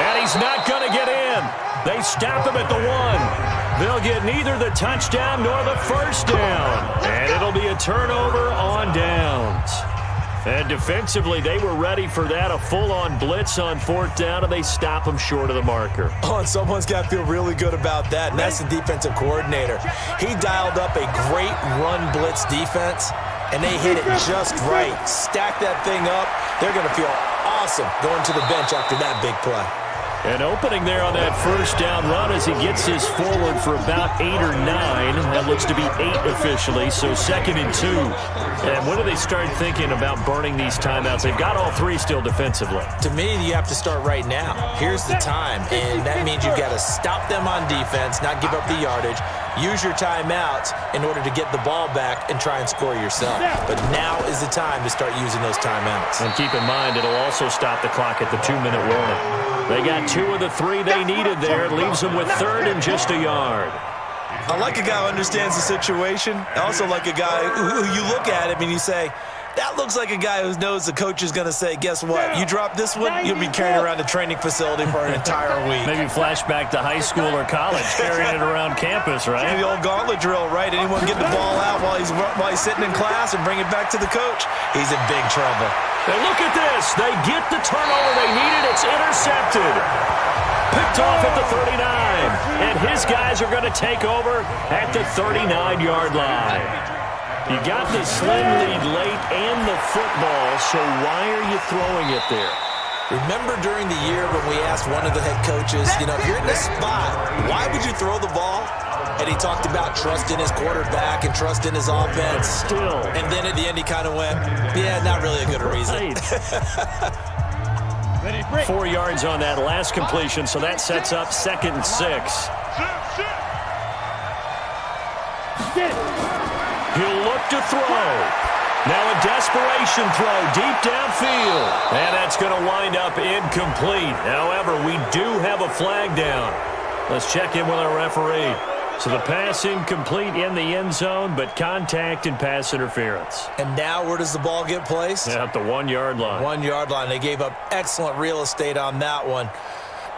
And he's not going to get in. They stop him at the 1. They'll get neither the touchdown nor the first down. And it'll be a turnover on downs. And defensively, they were ready for that, a full-on blitz on 4th down, and they stop them short of the marker. Oh, and someone's got to feel really good about that, and that's the defensive coordinator. He dialed up a great run blitz defense, and they hit it just right. Stack that thing up. They're going to feel awesome going to the bench after that big play. And opening there on that first down run as he gets his forward for about 8 or 9. That looks to be 8 officially, so 2nd and 2. And when do they start thinking about burning these timeouts? They've got all 3 still defensively. To me, you have to start right now. Here's the time, and that means you've got to stop them on defense, not give up the yardage, use your timeouts in order to get the ball back and try and score yourself. But now is the time to start using those timeouts. And keep in mind, it'll also stop the clock at the 2-minute warning. They got 2 of the 3 they needed there. It leaves them with 3rd and just a yard. I like a guy who understands the situation. I also like a guy who you look at him and you say, that looks like a guy who knows the coach is going to say, guess what? You drop this one, you'll be carrying around the training facility for an entire week. Maybe flashback to high school or college, carrying it around campus, right? The old gauntlet drill, right? Anyone get the ball out while he's sitting in class and bring it back to the coach? He's in big trouble. And look at this. They get the turnover they needed. It's intercepted. Picked off at the 39. And his guys are going to take over at the 39-yard line. You got the slim lead late and the football, so why are you throwing it there? Remember during the year when we asked one of the head coaches, if you're in this spot, why would you throw the ball? And he talked about trust in his quarterback and trust in his offense. Still. And then at the end he kind of went, yeah, not really a good reason. 4 yards on that last completion, so that sets up 2nd and 6. He'll look to throw. Now a desperation throw deep downfield. And that's going to wind up incomplete. However, we do have a flag down. Let's check in with our referee. So the pass incomplete in the end zone, but contact and pass interference. And now where does the ball get placed? At the 1-yard line. 1-yard line. They gave up excellent real estate on that one.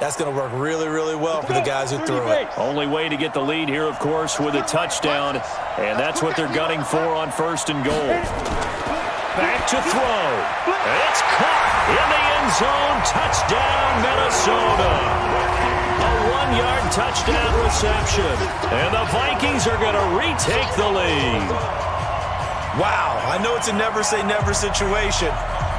That's going to work really, really well for the guys who threw it. Only way to get the lead here, of course, with a touchdown. And that's what they're gunning for on 1st and goal. Back to throw. It's caught in the end zone. Touchdown, Minnesota. A 1-yard touchdown reception. And the Vikings are going to retake the lead. Wow, I know it's a never-say-never situation,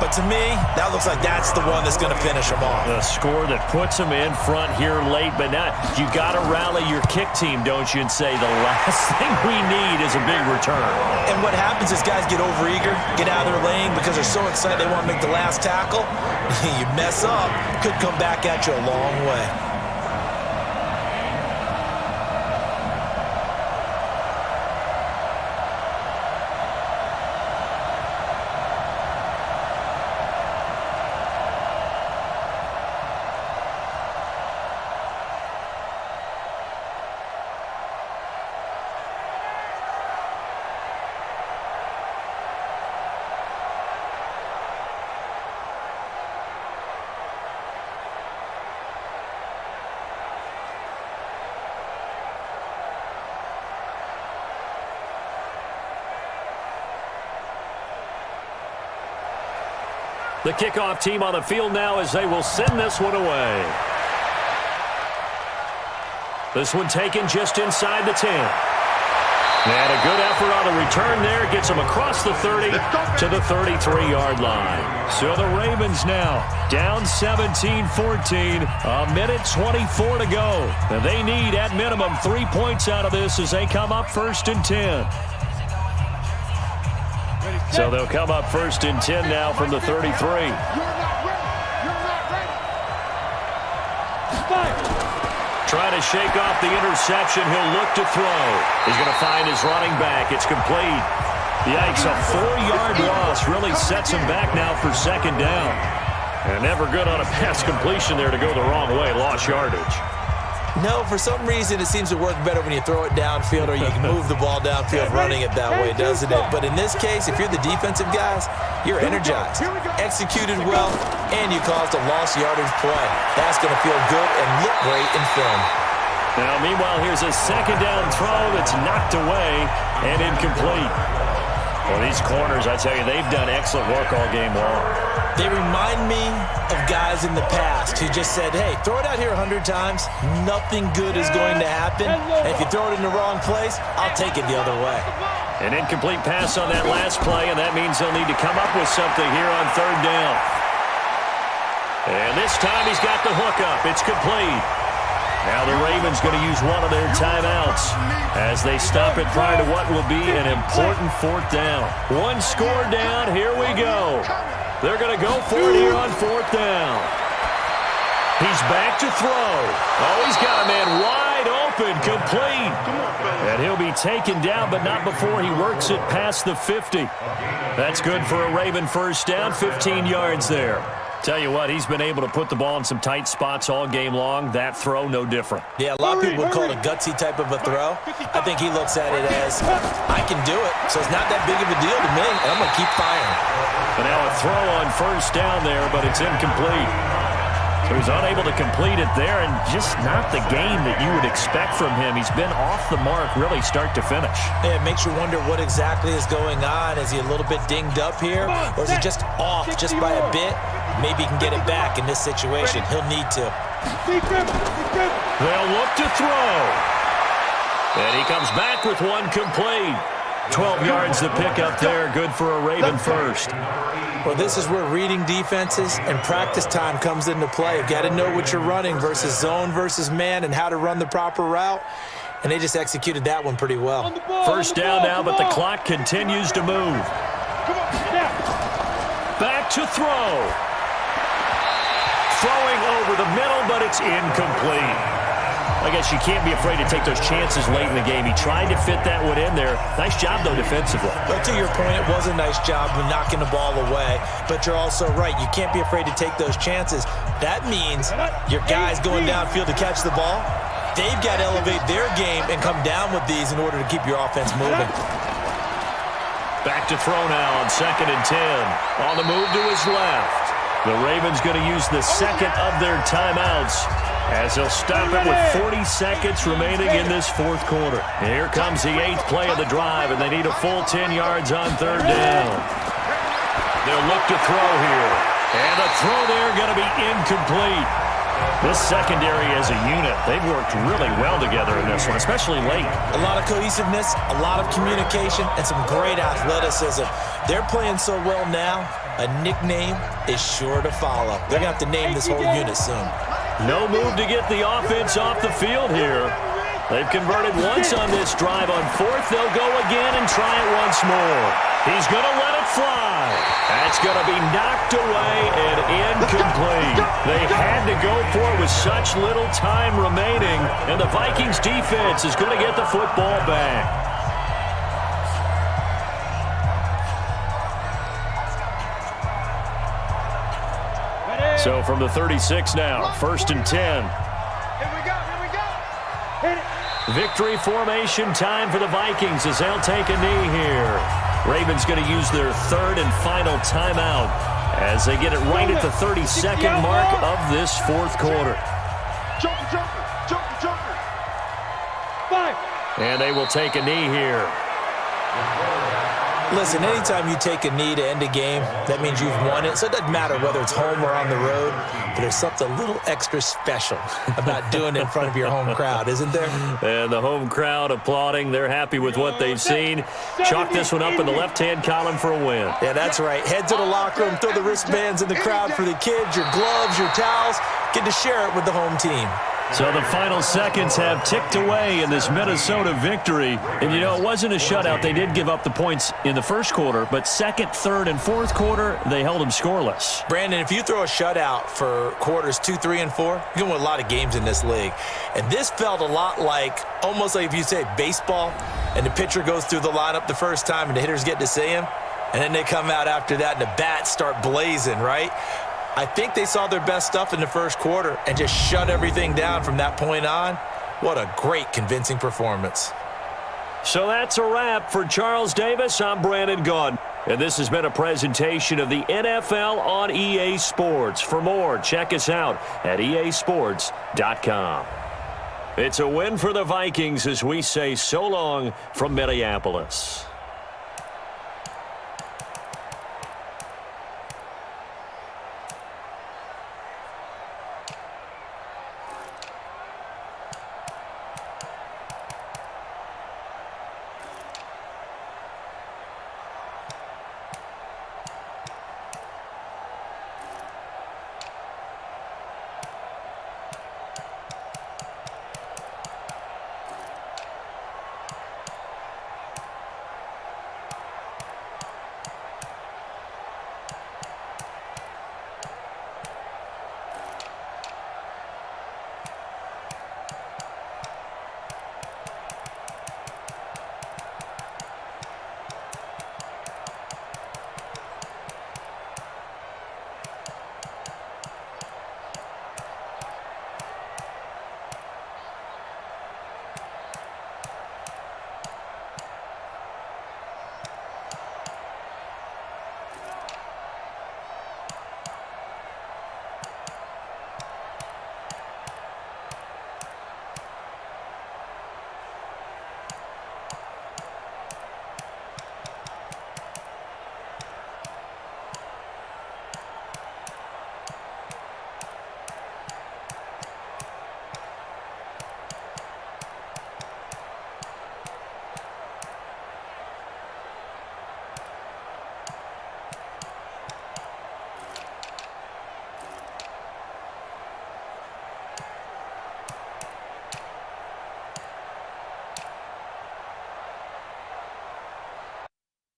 but to me, that looks like that's the one that's going to finish them off. A score that puts them in front here late, but now you got to rally your kick team, don't you, and say the last thing we need is a big return. And what happens is guys get overeager, get out of their lane because they're so excited they want to make the last tackle. You mess up, could come back at you a long way. The kickoff team on the field now as they will send this one away. This one taken just inside the 10. And a good effort on the return there. Gets them across the 30 to the 33-yard line. So the Ravens now down 17-14. A minute 24 to go. And they need at minimum 3 points out of this as they come up 1st and 10. So they'll come up 1st and 10 now from the 33. Trying to shake off the interception. He'll look to throw. He's going to find his running back. It's complete. Yikes, a 4-yard loss really sets him back now for 2nd down. And never good on a pass completion there to go the wrong way. Lost yardage. No, for some reason it seems to work better when you throw it downfield or you can move the ball downfield running it that way, doesn't it? But in this case, if you're the defensive guys, you're energized, executed well, and you caused a lost yardage play. That's going to feel good and look great in film. Now, meanwhile, here's a second down throw that's knocked away and incomplete. Well, these corners, I tell you, they've done excellent work all game long. They remind me of guys in the past who just said, hey, throw it out here 100 times. Nothing good is going to happen. And if you throw it in the wrong place, I'll take it the other way. An incomplete pass on that last play, and that means they'll need to come up with something here on third down. And this time he's got the hook up. It's complete. Now the Ravens going to use one of their timeouts as they stop it prior to what will be an important fourth down. One score down. Here we go. They're going to go for it here on fourth down. He's back to throw. Oh, he's got a man wide open, complete. And he'll be taken down, but not before he works it past the 50. That's good for a Raven first down, 15 yards there. Tell you what, he's been able to put the ball in some tight spots all game long. That throw, no different. Yeah, a lot of people would call it a gutsy type of a throw. I think he looks at it as, I can do it, so it's not that big of a deal to me, and I'm going to keep firing. And now a throw on first down there, but it's incomplete. So he's unable to complete it there, and just not the game that you would expect from him. He's been off the mark really start to finish. Yeah, it makes you wonder what exactly is going on. Is he a little bit dinged up here, or is he just off just by a bit? Maybe he can get it back in this situation. He'll need to. They'll look to throw. And he comes back with one complete. 12 yards to pick up there. Good for a Raven first. Well, this is where reading defenses and practice time comes into play. You've got to know what you're running versus zone versus man and how to run the proper route. And they just executed that one pretty well. First down now, but the clock continues to move. Back to throw. Throwing over the middle, but it's incomplete. I guess you can't be afraid to take those chances late in the game. He tried to fit that one in there. Nice job, though, defensively. But to your point, it was a nice job of knocking the ball away. But you're also right. You can't be afraid to take those chances. That means your guys going downfield to catch the ball, they've got to elevate their game and come down with these in order to keep your offense moving. Back to throw now on 2nd and 10. On the move to his left. The Ravens going to use the second of their timeouts as they'll stop it with 40 seconds remaining in this fourth quarter. And here comes the 8th play of the drive, and they need a full 10 yards on third down. They'll look to throw here. And the throw there going to be incomplete. This secondary as a unit, they've worked really well together in this one, especially late. A lot of cohesiveness, a lot of communication, and some great athleticism. They're playing so well now, a nickname is sure to follow. They're going to have to name this whole unit soon. No move to get the offense off the field here. They've converted once on this drive. On fourth, they'll go again and try it once more. He's going to let it fly. That's going to be knocked away and incomplete. They had to go for it with such little time remaining, and the Vikings defense is going to get the football back. So from the 36 now, 1st and 10. Here we go, here we go. Hit it. Victory formation time for the Vikings as they'll take a knee here. Ravens going to use their third and final timeout as they get it right at the 32nd mark of this fourth quarter. Joker, joker, joker, joker. 5. And they will take a knee here. Listen, anytime you take a knee to end a game, that means you've won it. So it doesn't matter whether it's home or on the road, but there's something a little extra special about doing it in front of your home crowd, isn't there? And the home crowd applauding. They're happy with what they've seen. Chalk this one up in the left-hand column for a win. Yeah, that's right. Head to the locker room, throw the wristbands in the crowd for the kids, your gloves, your towels. Get to share it with the home team. So the final seconds have ticked away in this Minnesota victory. And, you know, it wasn't a shutout. They did give up the points in the first quarter, but second, third, and fourth quarter, they held them scoreless. Brandon, if you throw a shutout for quarters 2, 3, and 4, you're going to win a lot of games in this league. And this felt a lot like, almost like if you say baseball, and the pitcher goes through the lineup the first time and the hitters get to see him, and then they come out after that and the bats start blazing, right? I think they saw their best stuff in the first quarter and just shut everything down from that point on. What a great, convincing performance. So that's a wrap. For Charles Davis, I'm Brandon Gaudin. And this has been a presentation of the NFL on EA Sports. For more, check us out at easports.com. It's a win for the Vikings as we say so long from Minneapolis.